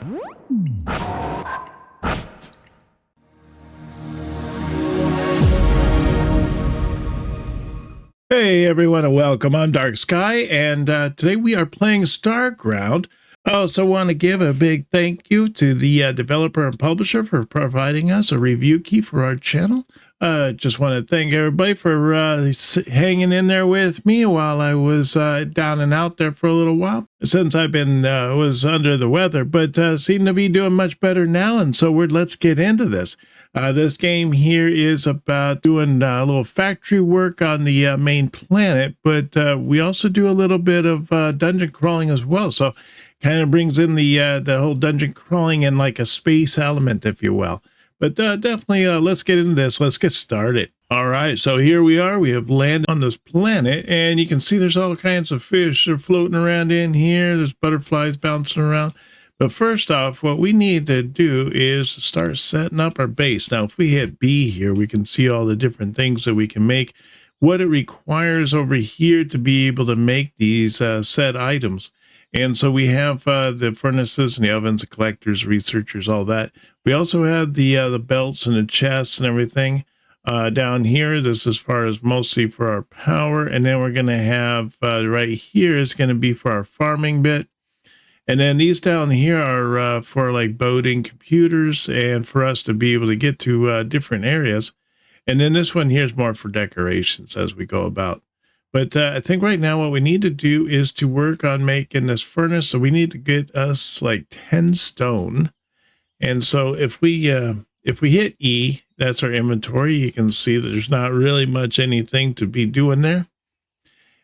Hey everyone and welcome. I'm Dark Skye, and today we are playing Starground. I also want to give a big thank you to the developer and publisher for providing us a review key for our channel. Just want to thank everybody for hanging in there with me while I was down and out there for a little while. Since I've been was under the weather, but seem to be doing much better now, and so let's get into this. This game here is about doing a little factory work on the main planet, but we also do a little bit of dungeon crawling as well. So kind of brings in the whole dungeon crawling and like a space element, if you will. But definitely, let's get into this. Let's get started. All right, so here we are. We have landed on this planet, and you can see there's all kinds of fish that are floating around in here. There's butterflies bouncing around. But first off, what we need to do is start setting up our base. Now, if we hit B here, we can see all the different things that we can make, what it requires over here to be able to make these set items. And so we have the furnaces and the ovens, the collectors, researchers, all that. We also have the belts and the chests and everything down here. This is as far as mostly for our power. And then we're going to have right here is going to be for our farming bit. And then these down here are for like boating computers and for us to be able to get to different areas. And then this one here is more for decorations as we go about. But I think right now what we need to do is to work on making this furnace. So we need to get us like 10 stone. And so if we hit E, that's our inventory. You can see that there's not really much anything to be doing there.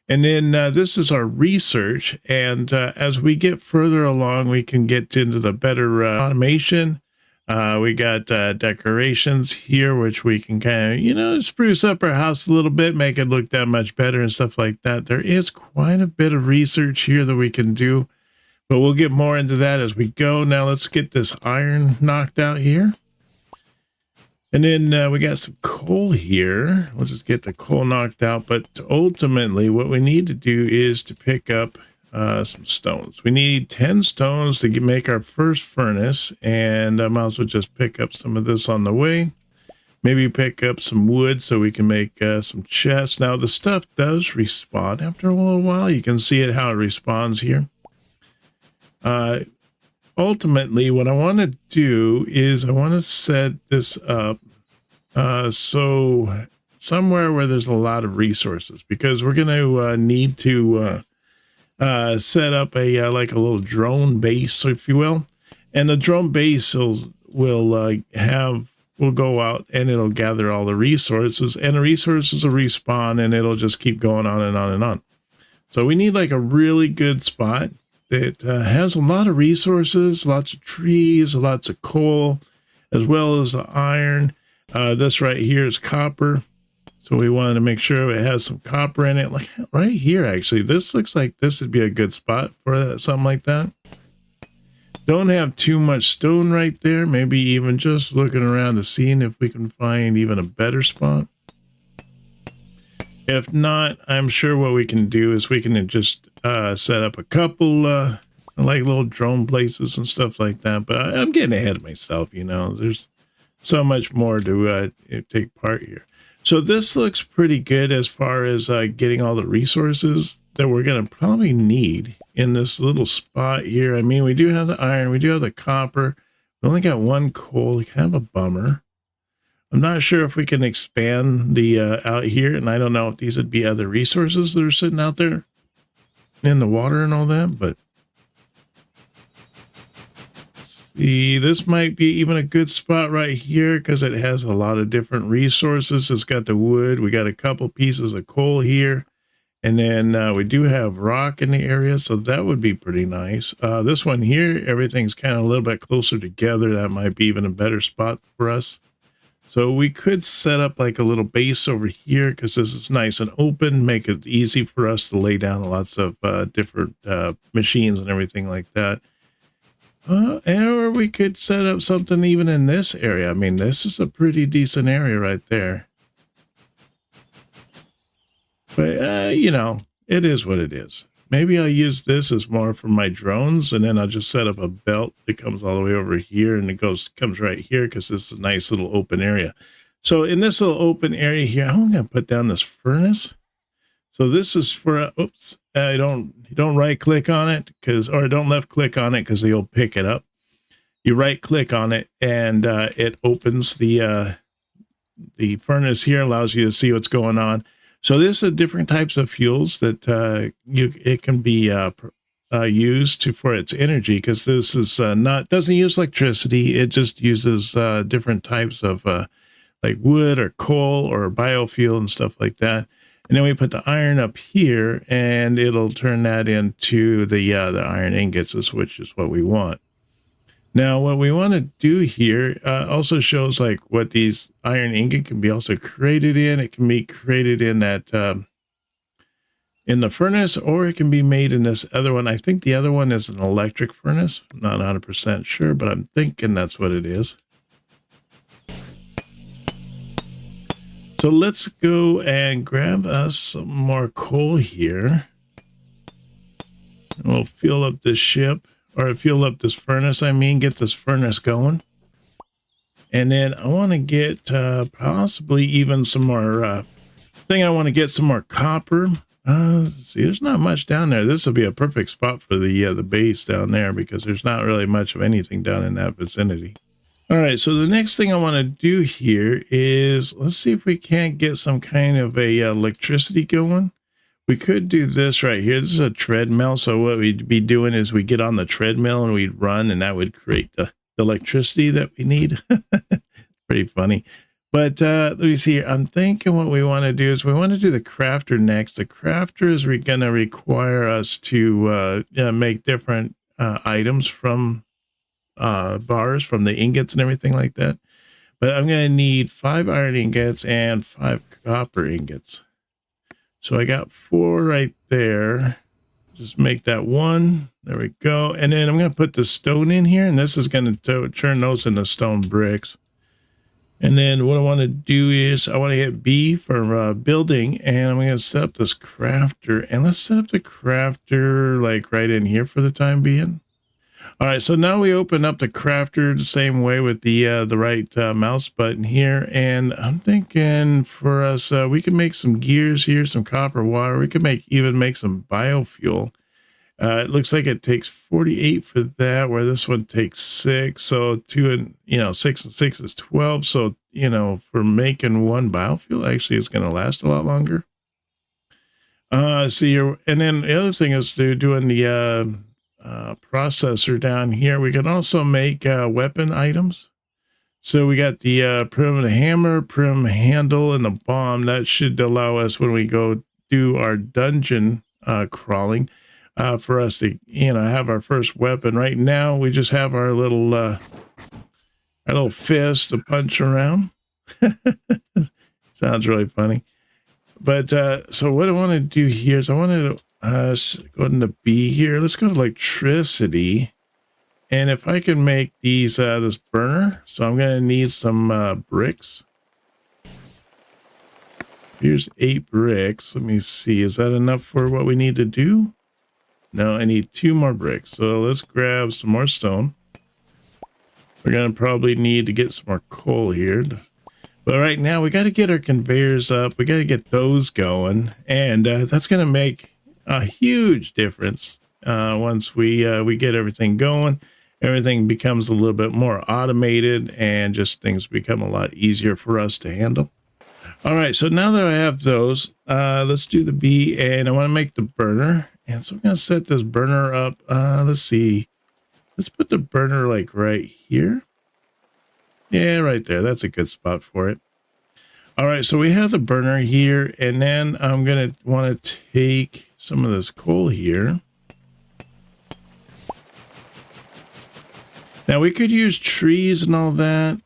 And then this is our research. And as we get further along, we can get into the better automation. We got decorations here, which we can kind of, spruce up our house a little bit, make it look that much better and stuff like that. There is quite a bit of research here that we can do, but we'll get more into that as we go. Now let's get this iron knocked out here. And then we got some coal here. We'll just get the coal knocked out. But ultimately, what we need to do is to pick up some stones. We need 10 stones to make our first furnace. And I might as well just pick up some of this on the way. Maybe pick up some wood so we can make some chests. Now, the stuff does respawn after a little while. You can see it how it responds here. Ultimately, what I want to do is I want to set this up so somewhere where there's a lot of resources, because we're going to need to set up a like a little drone base, if you will. And the drone base will go out and it'll gather all the resources, and the resources will respawn, and it'll just keep going on and on and on. So we need like a really good spot that has a lot of resources, lots of trees, lots of coal, as well as the iron. This right here is copper. So we wanted to make sure it has some copper in it. Like right here, actually, this looks like this would be a good spot for that, something like that. Don't have too much stone right there. Maybe even just looking around to seeing if we can find even a better spot. If not, I'm sure what we can do is we can just set up a couple like little drone places and stuff like that. But I'm getting ahead of myself, There's so much more to take part here. So this looks pretty good as far as getting all the resources that we're going to probably need in this little spot here. I mean, we do have the iron, we do have the copper. We only got one coal, kind of a bummer. I'm not sure if we can expand the out here, and I don't know if these would be other resources that are sitting out there in the water and all that, but see, this might be even a good spot right here because it has a lot of different resources. It's got the wood. We got a couple pieces of coal here, and then we do have rock in the area, so that would be pretty nice. This one here, everything's kind of a little bit closer together. That might be even a better spot for us. So we could set up like a little base over here because this is nice and open, make it easy for us to lay down lots of different machines and everything like that. Or we could set up something even in this area. I mean, this is a pretty decent area right there. But, it is what it is. maybe I'll use this as more for my drones, and then I'll just set up a belt that comes all the way over here, and it comes right here because this is a nice little open area. So in this little open area here, I'm going to put down this furnace. So this is for, oops, you don't right click on it or don't left click on it because you'll pick it up. You right click on it and it opens the furnace here, allows you to see what's going on. So this is different types of fuels that it can be used for its energy, because this is doesn't use electricity. It just uses different types of like wood or coal or biofuel and stuff like that. And then we put the iron up here, and it'll turn that into the iron ingots, which is what we want. Now, what we want to do here also shows like what these iron ingot can be also created in. It can be created in that in the furnace, or it can be made in this other one. I think the other one is an electric furnace. I'm not 100% sure, but I'm thinking that's what it is. So let's go and grab us some more coal here. We'll fuel up this ship, or fuel up this furnace. Get this furnace going. And then I want to get possibly even some more I want to get some more copper. See, there's not much down there. This will be a perfect spot for the base down there, because there's not really much of anything down in that vicinity. All right, so the next thing I want to do here is, let's see if we can't get some kind of a electricity going. We could do this right here. This is a treadmill. So what we'd be doing is we get on the treadmill and we'd run, and that would create the electricity that we need. Pretty funny. But let me see here. I'm thinking what we want to do is we want to do the crafter next. The crafter is going to require us to make different items from bars, from the ingots and everything like that. But I'm going to need 5 iron ingots and 5 copper ingots. So I got 4 right there. Just make that 1. There we go. And then I'm going to put the stone in here, and this is going to turn those into stone bricks. And then what I want to do is I want to hit B for building, and I'm going to set up this crafter. And let's set up the crafter like right in here for the time being. All right, so now we open up the crafter the same way with the right mouse button here, and I'm thinking for us, we can make some gears here, some copper wire. We could even make some biofuel. It looks like it takes 48 for that, where this one takes 6. So 6 and 6 is 12. So for making 1 biofuel, actually, it's going to last a lot longer. And then the other thing is doing the processor down here. We can also make weapon items. So we got the prim hammer, prim handle, and the bomb. That should allow us, when we go do our dungeon crawling, for us to have our first weapon. Right now we just have our little fist to punch around. Sounds really funny. But so what I want to do here is I want to go into B here. Let's go to electricity. And if I can make these this burner, so I'm going to need some bricks. Here's 8 bricks. Let me see. Is that enough for what we need to do? No, I need 2 more bricks. So let's grab some more stone. We're going to probably need to get some more coal here. But right now we got to get our conveyors up. We got to get those going. And that's going to make a huge difference once we get everything going. Everything becomes a little bit more automated, and just things become a lot easier for us to handle. All right, so now that I have those, let's do the B, and I want to make the burner. And so I'm going to set this burner up. Let's see. Let's put the burner like right here. Yeah, right there. That's a good spot for it. All right, so we have the burner here, and then I'm going to want to take some of this coal here. Now, we could use trees and all that.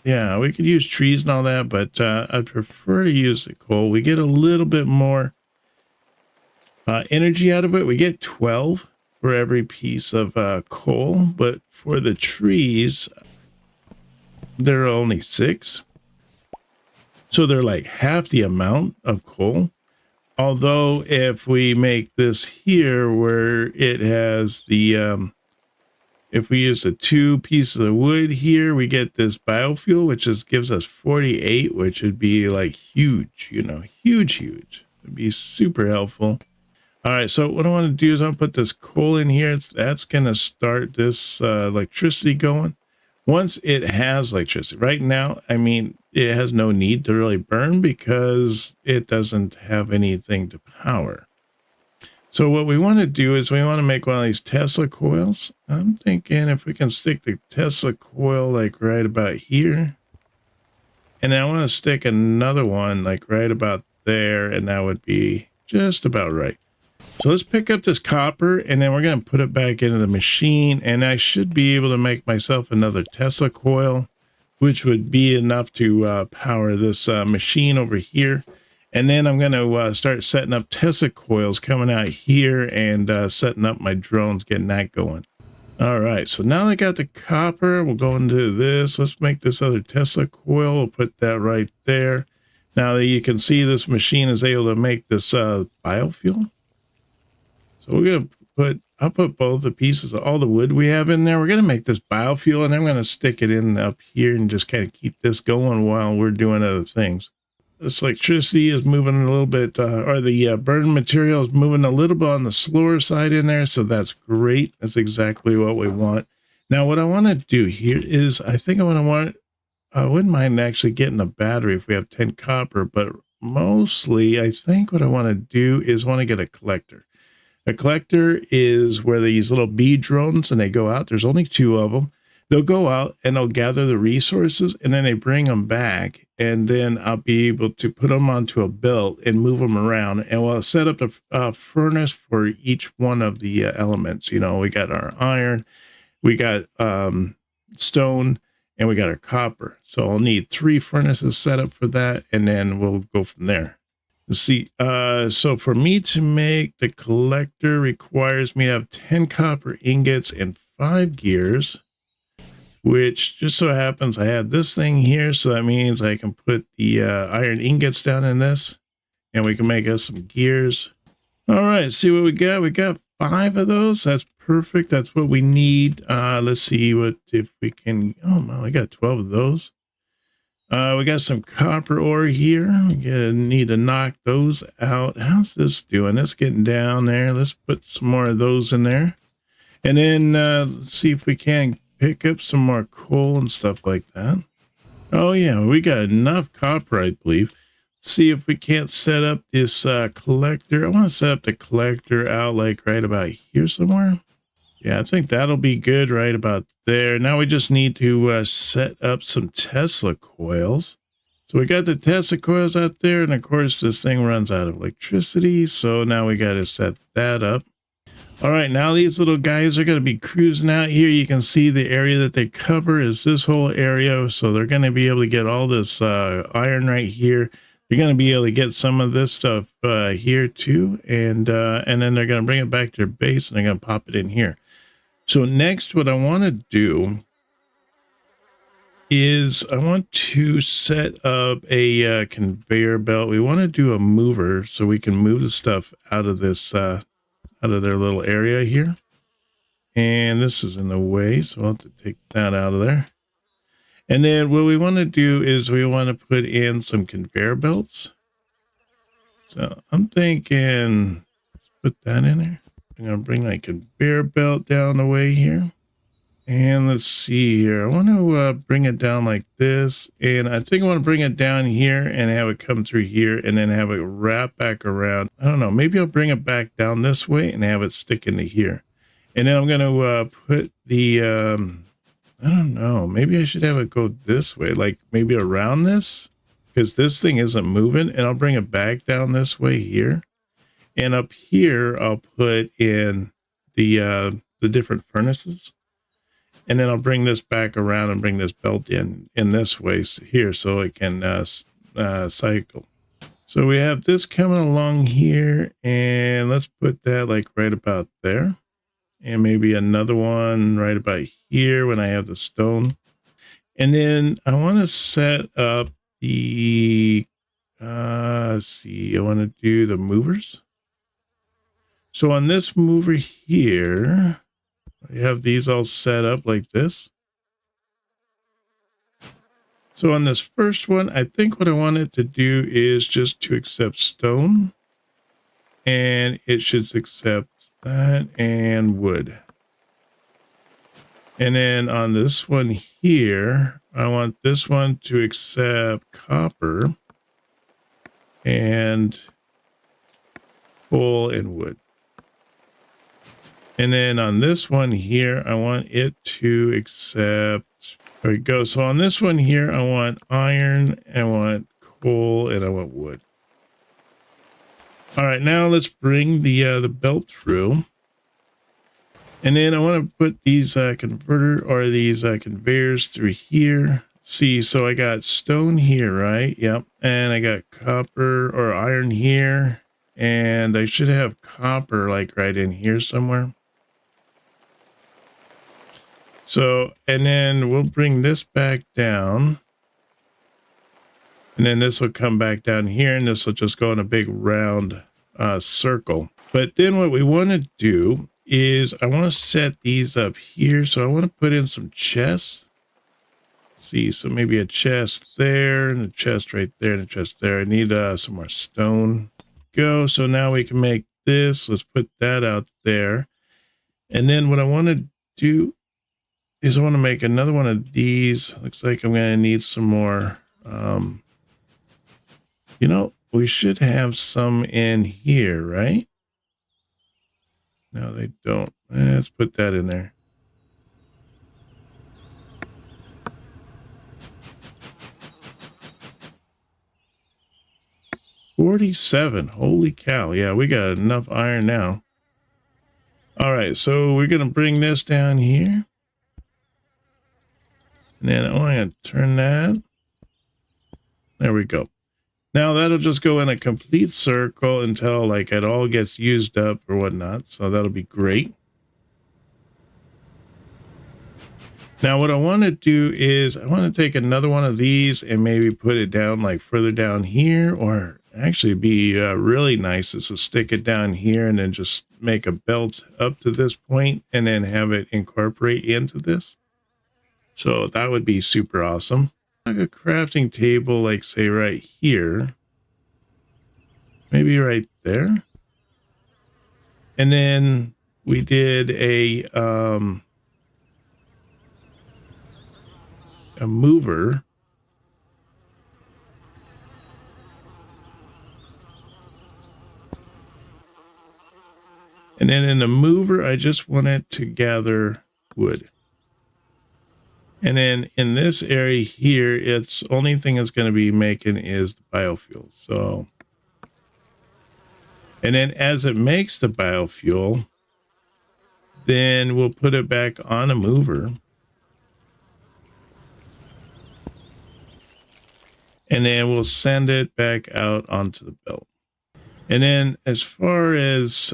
Yeah, we could use trees and all that, but I prefer to use the coal. We get a little bit more energy out of it. We get 12 for every piece of coal, but for the trees, there are only 6. So they're like half the amount of coal, Although if we make this here where it has the, if we use the 2 pieces of wood here, we get this biofuel, which gives us 48, which would be like huge, you know, huge. It'd be super helpful. All right, so what I want to do is I'll put this coal in here. That's going to start this electricity going. Once it has electricity, right now, I mean, it has no need to really burn because it doesn't have anything to power. So what we want to do is we want to make one of these Tesla coils. I'm thinking if we can stick the Tesla coil like right about here. And then I want to stick another one like right about there, and that would be just about right. So let's pick up this copper, and then we're going to put it back into the machine, and I should be able to make myself another Tesla coil, which would be enough to power this machine over here. And then I'm going to start setting up Tesla coils coming out here and setting up my drones, getting that going. All right, so now I got the copper, we'll go into this. Let's make this other Tesla coil. We'll put that right there. Now that you can see this machine is able to make this biofuel. So we're going to I'll put both the pieces of all the wood we have in there. We're going to make this biofuel, and I'm going to stick it in up here and just kind of keep this going while we're doing other things. This electricity is moving a little bit, or the burn material is moving a little bit on the slower side in there. So that's great. That's exactly what we want. Now, what I want to do here is I think I wouldn't mind actually getting a battery if we have 10 copper, but mostly I think what I want to do is want to get a collector. A collector is where these little bee drones, and they go out. There's only 2 of them. They'll go out and they'll gather the resources, and then they bring them back, and then I'll be able to put them onto a belt and move them around, and we'll set up a furnace for each one of the elements. You know, we got our iron, we got stone, and we got our copper. So I'll need 3 furnaces set up for that, and then we'll go from there. Let's see. So for me to make the collector requires me to have 10 copper ingots and 5 gears, which just so happens I have this thing here. So that means I can put the iron ingots down in this, and we can make us some gears. All right, see what we got. We got 5 of those. That's perfect. That's what we need. Let's see if we can. Oh no, I got 12 of those. We got some copper ore here. We need to knock those out. How's this doing? It's getting down there. Let's put some more of those in there. And then let's see if we can pick up some more coal and stuff like that. Oh yeah, we got enough copper, I believe. See if we can't set up this collector. I want to set up the collector out like right about here somewhere. Yeah, I think that'll be good right about there. Now we just need to set up some Tesla coils. So we got the Tesla coils out there, and of course this thing runs out of electricity. So now we got to set that up. All right, now these little guys are going to be cruising out here. You can see the area that they cover is this whole area. So they're going to be able to get all this iron right here. They're going to be able to get some of this stuff here too. And then they're going to bring it back to their base, and they're going to pop it in here. So next, what I want to do is I want to set up a conveyor belt. We want to do a mover so we can move the stuff out of this, out of their little area here. And this is in the way, so I'll have to take that out of there. And then what we want to do is we want to put in some conveyor belts. So I'm thinking, let's put that in there. I'm going to bring my conveyor belt down the way here. And let's see here. I want to bring it down like this. And I think I want to bring it down here and have it come through here and then have it wrap back around. I don't know. Maybe I'll bring it back down this way and have it stick into here. And then I'm going to put the, I don't know. Maybe I should have it go this way, like maybe around this, because this thing isn't moving. And I'll bring it back down this way here. And up here, I'll put in the different furnaces. And then I'll bring this back around and bring this belt in this way here so it can cycle. So we have this coming along here, and let's put that like right about there. And maybe another one right about here when I have the stone. And then I want to set up the Let's see, I want to do the movers. So on this mover here, I have these all set up like this. So on this first one, I think what I wanted to do is just to accept stone. And it should accept that and wood. And then on this one here, I want this one to accept copper and coal and wood. And then on this one here, I want it to accept, there we go. So on this one here, I want iron, I want coal, and I want wood. All right, now let's bring the belt through. And then I want to put these converter or these conveyors through here. See, so I got stone here, right? Yep. And I got copper or iron here. And I should have copper like right in here somewhere. So, and then we'll bring this back down. And then this will come back down here, and this will just go in a big round circle. But then what we want to do is I want to set these up here. So I want to put in some chests. See, so maybe a chest there and a chest right there and a chest there. I need some more stone. Go. So now we can make this. Let's put that out there. And then what I want to do is I want to make another one of these. Looks like I'm going to need some more. You know, we should have some in here, right? No, they don't. Let's put that in there. $47. Holy cow. Yeah, we got enough iron now. All right, so we're going to bring this down here. And then I'm going to turn that. There we go. Now that'll just go in a complete circle until like it all gets used up or whatnot. So that'll be great. Now what I want to do is I want to take another one of these and maybe put it down like further down here, or actually be really nice is to stick it down here and then just make a belt up to this point and then have it incorporate into this. So that would be super awesome. Like a crafting table, like say right here, maybe right there. And then we did a mover. And then in the mover, I just wanted to gather wood. And then in this area here, it's only thing it's going to be making is the biofuel. So, and then as it makes the biofuel, then we'll put it back on a mover. And then we'll send it back out onto the belt. And then as far as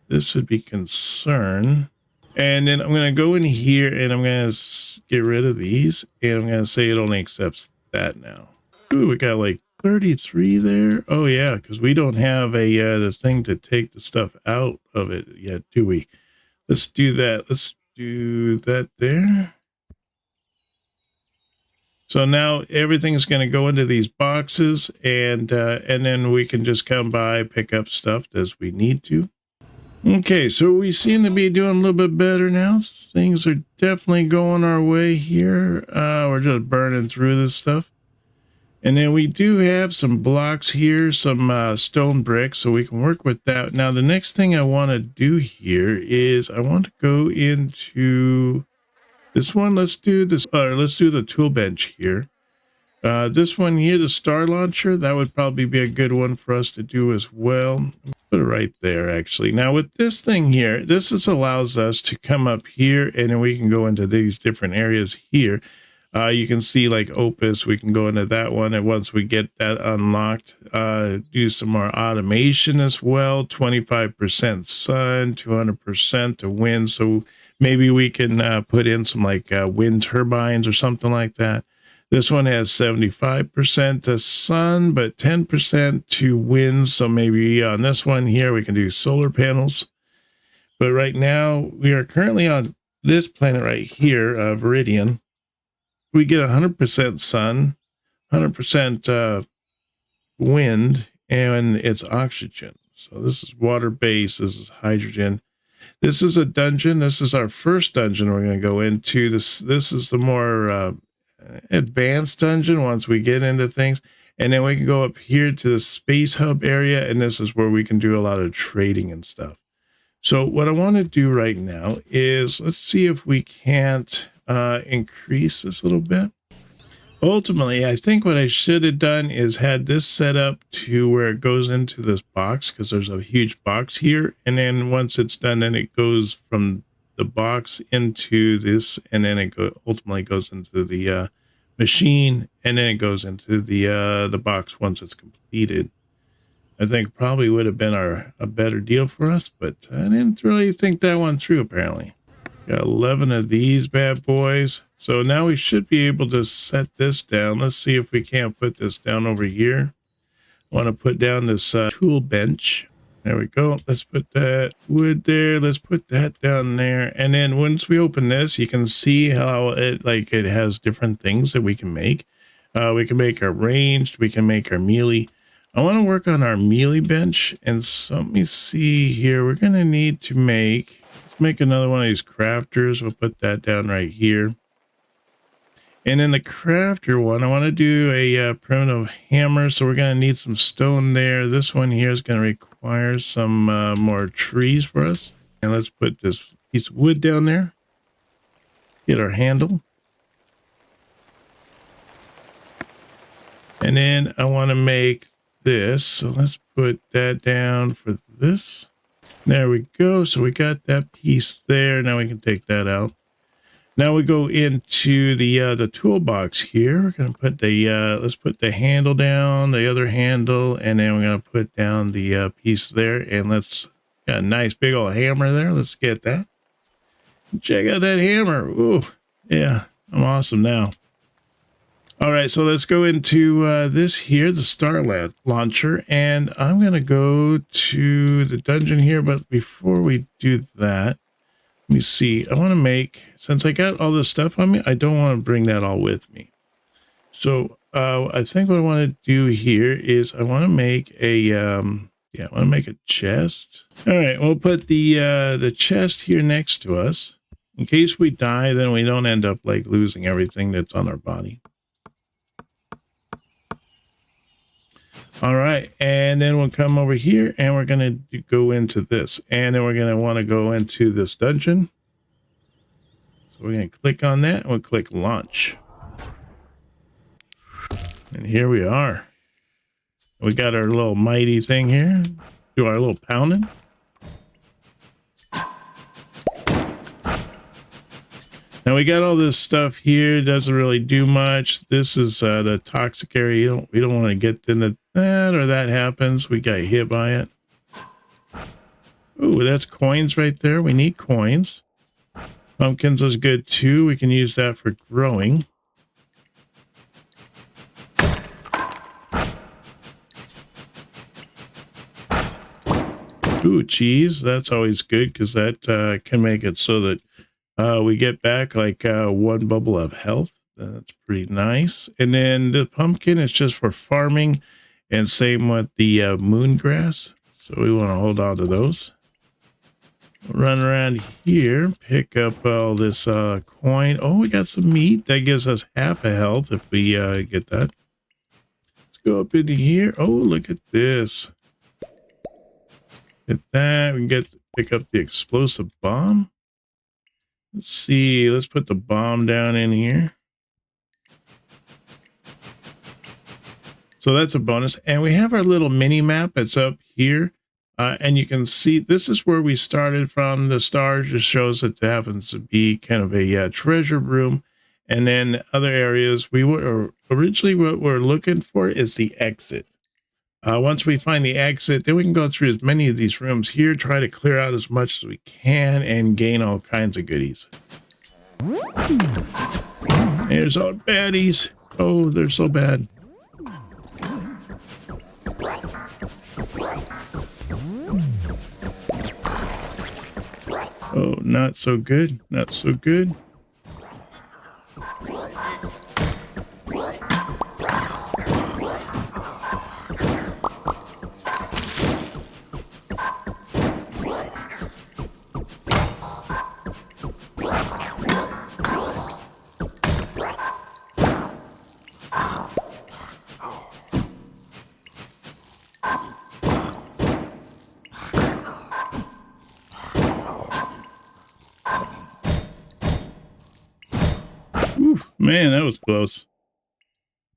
this would be concerned, and then I'm going to go in here and I'm going to get rid of these. And I'm going to say it only accepts that now. Ooh, we got like 33 there. Oh, yeah, because we don't have the thing to take the stuff out of it yet, do we? Let's do that. Let's do that there. So now everything's going to go into these boxes, and then we can just come by, pick up stuff as we need to. Okay, so we seem to be doing a little bit better now. Things are definitely going our way here. We're just burning through this stuff. And then we do have some blocks here, some stone bricks, so we can work with that. Now, the next thing I want to do here is I want to go into this one. Let's do this. Let's do the tool bench here. This one here, the star launcher, that would probably be a good one for us to do as well. Put it right there, actually. Now with this thing here, this just allows us to come up here and then we can go into these different areas here. You can see like Opus, we can go into that one. And once we get that unlocked, do some more automation as well. 25% sun, 200% to wind. So maybe we can put in some like wind turbines or something like that. This one has 75% to sun, but 10% to wind. So maybe on this one here, we can do solar panels. But right now, we are currently on this planet right here, Viridian. We get 100% sun, 100% wind, and it's oxygen. So this is water-based, this is hydrogen. This is a dungeon. This is our first dungeon we're going to go into. This is the more advanced dungeon once we get into things. And then we can go up here to the space hub area, and this is where we can do a lot of trading and stuff. So what I want to do right now is let's see if we can't increase this a little bit. Ultimately, I think what I should have done is had this set up to where it goes into this box, because there's a huge box here. And then once it's done, then it goes from the box into this, and then it ultimately goes into the machine, and then it goes into the box once it's completed. I think probably would have been a better deal for us, but I didn't really think that one through, apparently. Got 11 of these bad boys. So now we should be able to set this down. Let's see if we can't put this down over here. I want to put down this tool bench. There we go. Let's put that wood there. Let's put that down there. And then once we open this, you can see how it has different things that we can make. We can make our ranged. We can make our melee. I want to work on our melee bench. And so let me see here. We're going to need to make another one of these crafters. We'll put that down right here. And in the crafter one, I want to do a primitive hammer. So we're going to need some stone there. This one here is going to require some more trees for us. And let's put this piece of wood down there. Get our handle. And then I want to make this. So let's put that down for this. There we go. So we got that piece there. Now we can take that out. Now we go into the toolbox here. We're going to put let's put the handle down, the other handle, and then we're going to put down the piece there. And let's got a nice big old hammer there. Let's get that. Check out that hammer. Ooh, yeah, I'm awesome now. All right, so let's go into this here, the Starground launcher, and I'm going to go to the dungeon here. But before we do that, let me see. I want to make, since I got all this stuff on me, I don't want to bring that all with me. So I think what I want to do here is I want to make a, I want to make a chest. All right, we'll put the chest here next to us. In case we die, then we don't end up like losing everything that's on our body. All right, and then we'll come over here and we're going to go into this. And then we're going to want to go into this dungeon. So we're going to click on that and we'll click launch. And here we are. We got our little mighty thing here. Do our little pounding. Now we got all this stuff here. Doesn't really do much. This is the toxic area. We don't want to get into that, or that happens. We got hit by it. Ooh, that's coins right there. We need coins. Pumpkins is good too. We can use that for growing. Ooh, cheese. That's always good because that can make it so that we get back like one bubble of health. That's pretty nice. And then the pumpkin is just for farming, and same with the moon grass. So we want to hold on to those. Run around here, pick up all this coin. Oh, we got some meat. That gives us half a health if we get that. Let's go up into here. Oh, look at this. Get that. We can pick up the explosive bomb. Let's see. Let's put the bomb down in here. So that's a bonus. And we have our little mini map. It's up here. And you can see this is where we started from. The star just shows that it happens to be kind of a treasure room. And then other areas, we were originally what we're looking for is the exit. Once we find the exit, then we can go through as many of these rooms here, try to clear out as much as we can, and gain all kinds of goodies. There's all baddies. Oh, they're so bad. Oh, not so good. Not so good. Oof, man, that was close.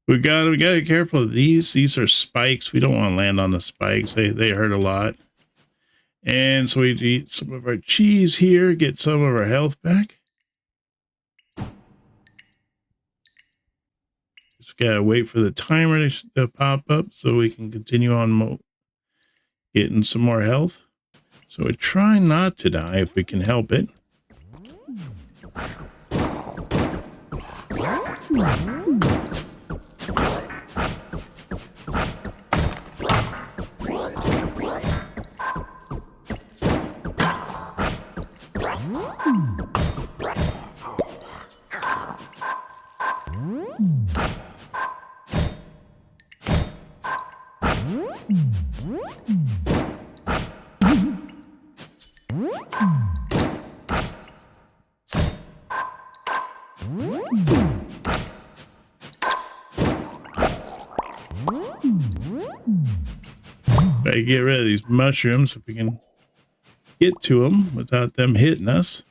We gotta be careful of these. These are spikes. We don't want to land on the spikes. They hurt a lot. And so we eat some of our cheese here, get some of our health back. Just gotta wait for the timer to pop up so we can continue on getting some more health. So we try not to die if we can help it. Gotta get rid of these mushrooms if we can get to them without them hitting us.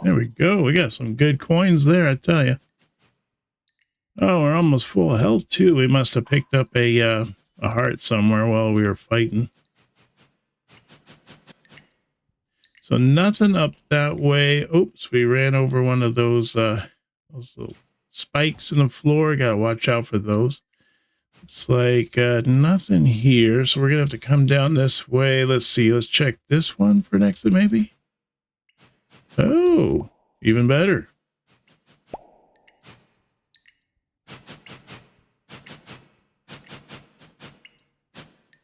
There we go. We got some good coins there, I tell you. Oh, we're almost full health too. We must have picked up a heart somewhere while we were fighting. So nothing up that way. Oops, we ran over one of those little spikes in the floor. Gotta watch out for those. It's like nothing here, so we're gonna have to come down this way. Let's see. Let's check this one for next, maybe. Oh, even better.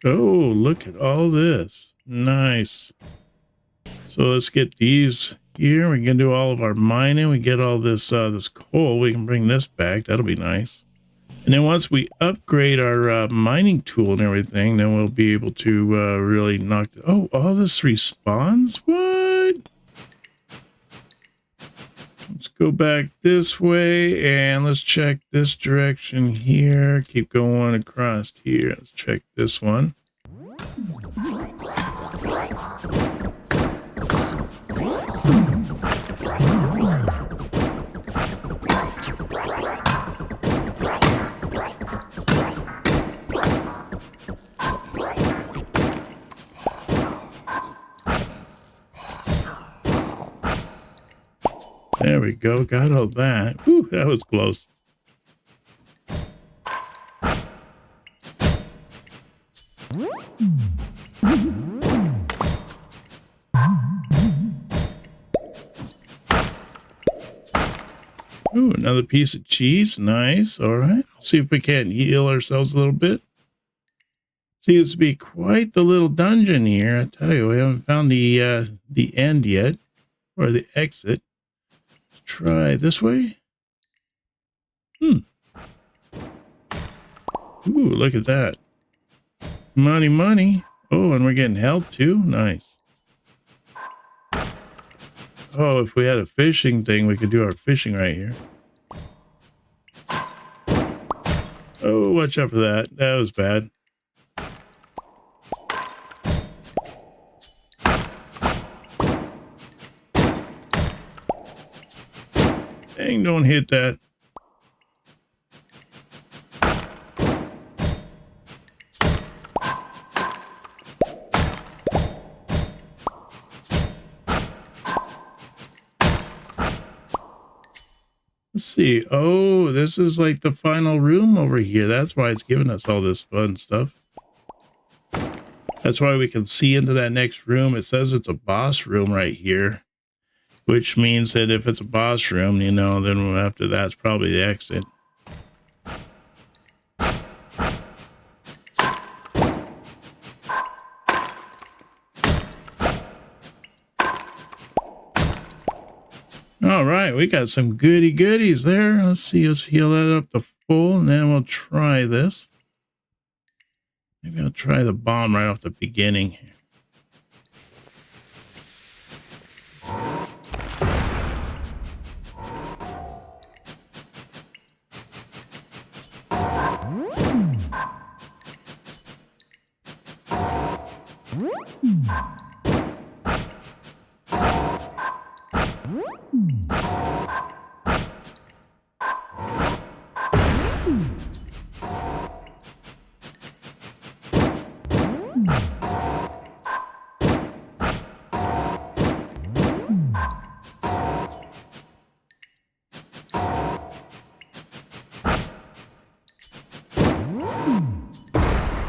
Oh, look at all this. Nice. So let's get these here. We can do all of our mining. We get all this this coal. We can bring this back. That'll be nice. And then once we upgrade our mining tool and everything, then we'll be able to really knock... Oh, all this respawns? What? Let's go back this way and let's check this direction here. Keep going across here. Let's check this one. There we go. Got all that. Whew, that was close. Ooh, another piece of cheese. Nice. All right. See if we can't heal ourselves a little bit. Seems to be quite the little dungeon here. I tell you, we haven't found the end yet, or the exit. Let's try this way. Ooh, look at that. Money, money. Oh, and we're getting health too. Nice. Oh, if we had a fishing thing, we could do our fishing right here. Oh, watch out for that. That was bad. Dang, don't hit that. Let's see. Oh, this is like the final room over here. That's why it's giving us all this fun stuff. That's why we can see into that next room. It says it's a boss room right here, which means that if it's a boss room, you know, then after that's probably the exit. All right, we got some goody goodies there. Let's see, let's heal that up to full, and then we'll try this. Maybe I'll try the bomb right off the beginning here.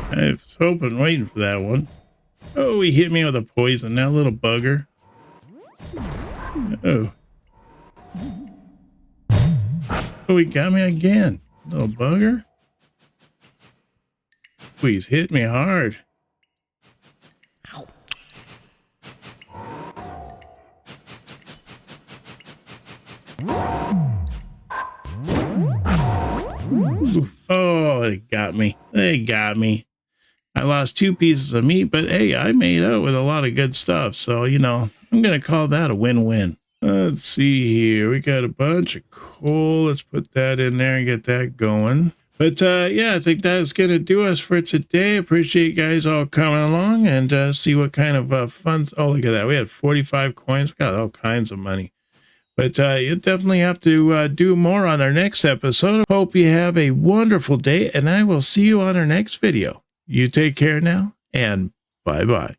I was hoping, waiting for that one. Oh, he hit me with a poison. That little bugger. Oh. Oh, he got me again. Little bugger. Please hit me hard. Oh, they got me. They got me. I lost 2 pieces of meat, but hey, I made out with a lot of good stuff. So, you know, I'm going to call that a win-win. Let's see here. We got a bunch of coal. Let's put that in there and get that going. But yeah, I think that's going to do us for today. Appreciate you guys all coming along and see what kind of fun. Oh, look at that. We had 45 coins. We got all kinds of money. But you definitely have to do more on our next episode. Hope you have a wonderful day, and I will see you on our next video. You take care now, and bye-bye.